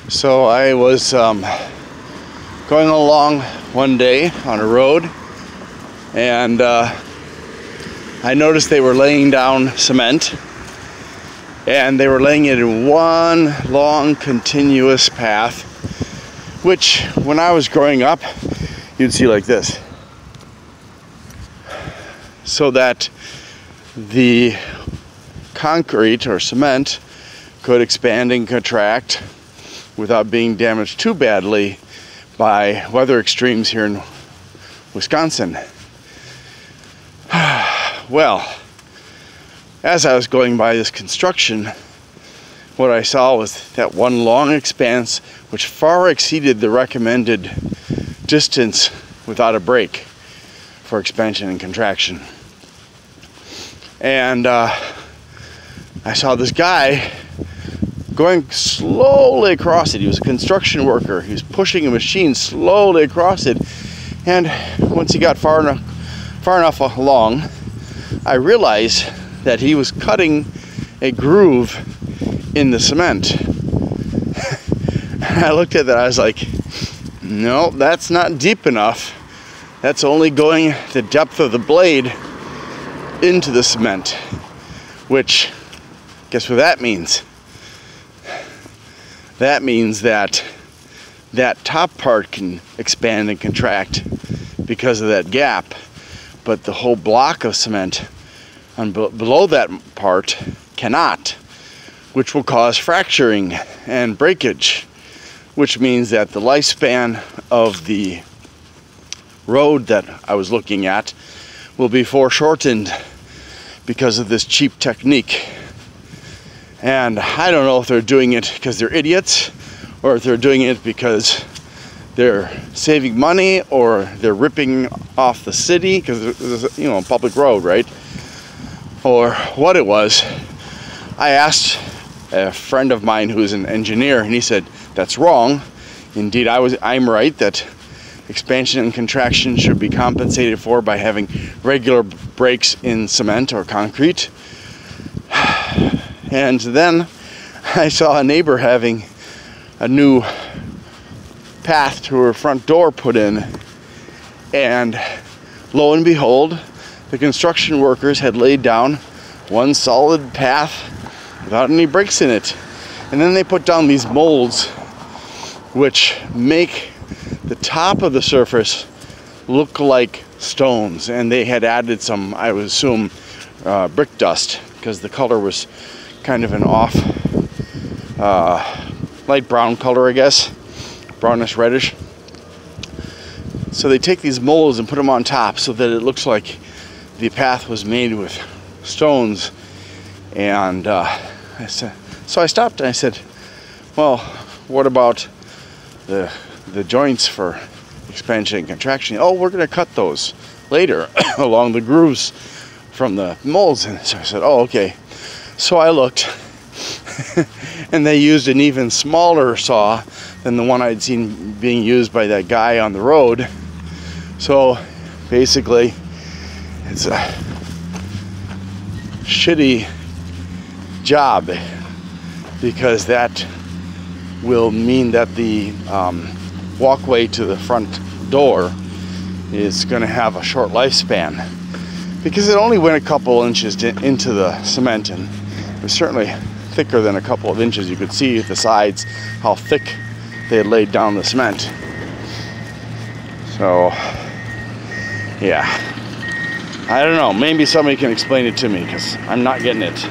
So I was going along one day on a road, and I noticed they were laying down cement, and they were laying it in one long continuous path, which when I was growing up you'd see like this, so that the concrete or cement could expand and contract without being damaged too badly by weather extremes here in Wisconsin. Well, as I was going by this construction, what I saw was that one long expanse which far exceeded the recommended distance without a break for expansion and contraction. And I saw this guy going slowly across it. He was a construction worker. He was pushing a machine slowly across it. And once he got far enough along, I realized that he was cutting a groove in the cement. I looked at that, I was like, no, that's not deep enough. That's only going the depth of the blade into the cement, which, guess what that means? That means that that top part can expand and contract because of that gap, but the whole block of cement below that part cannot, which will cause fracturing and breakage, which means that the lifespan of the road that I was looking at will be foreshortened because of this cheap technique. And I don't know if they're doing it because they're idiots, or if they're doing it because they're saving money, or they're ripping off the city because it's, a public road, right? Or what it was. I asked a friend of mine who's an engineer, and he said that's wrong. Indeed, I'm right that expansion and contraction should be compensated for by having regular breaks in cement or concrete. And then I saw a neighbor having a new path to her front door put in, and lo and behold, the construction workers had laid down one solid path without any breaks in it. And then they put down these molds which make the top of the surface look like stones, and they had added some, I would assume, brick dust, because the color was kind of an off light brown color, I guess, brownish reddish. So they take these molds and put them on top so that it looks like the path was made with stones. And so I stopped and I said, well, what about the joints for expansion and contraction? Oh, we're going to cut those later along the grooves from the molds. And so I said, oh, okay. So I looked, and they used an even smaller saw than the one I'd seen being used by that guy on the road. So basically, it's a shitty job, because that will mean that the walkway to the front door is going to have a short lifespan, because it only went a couple inches into the cement, and it was certainly thicker than a couple of inches. You could see at the sides how thick they had laid down the cement. So yeah, I don't know, maybe somebody can explain it to me, because I'm not getting it.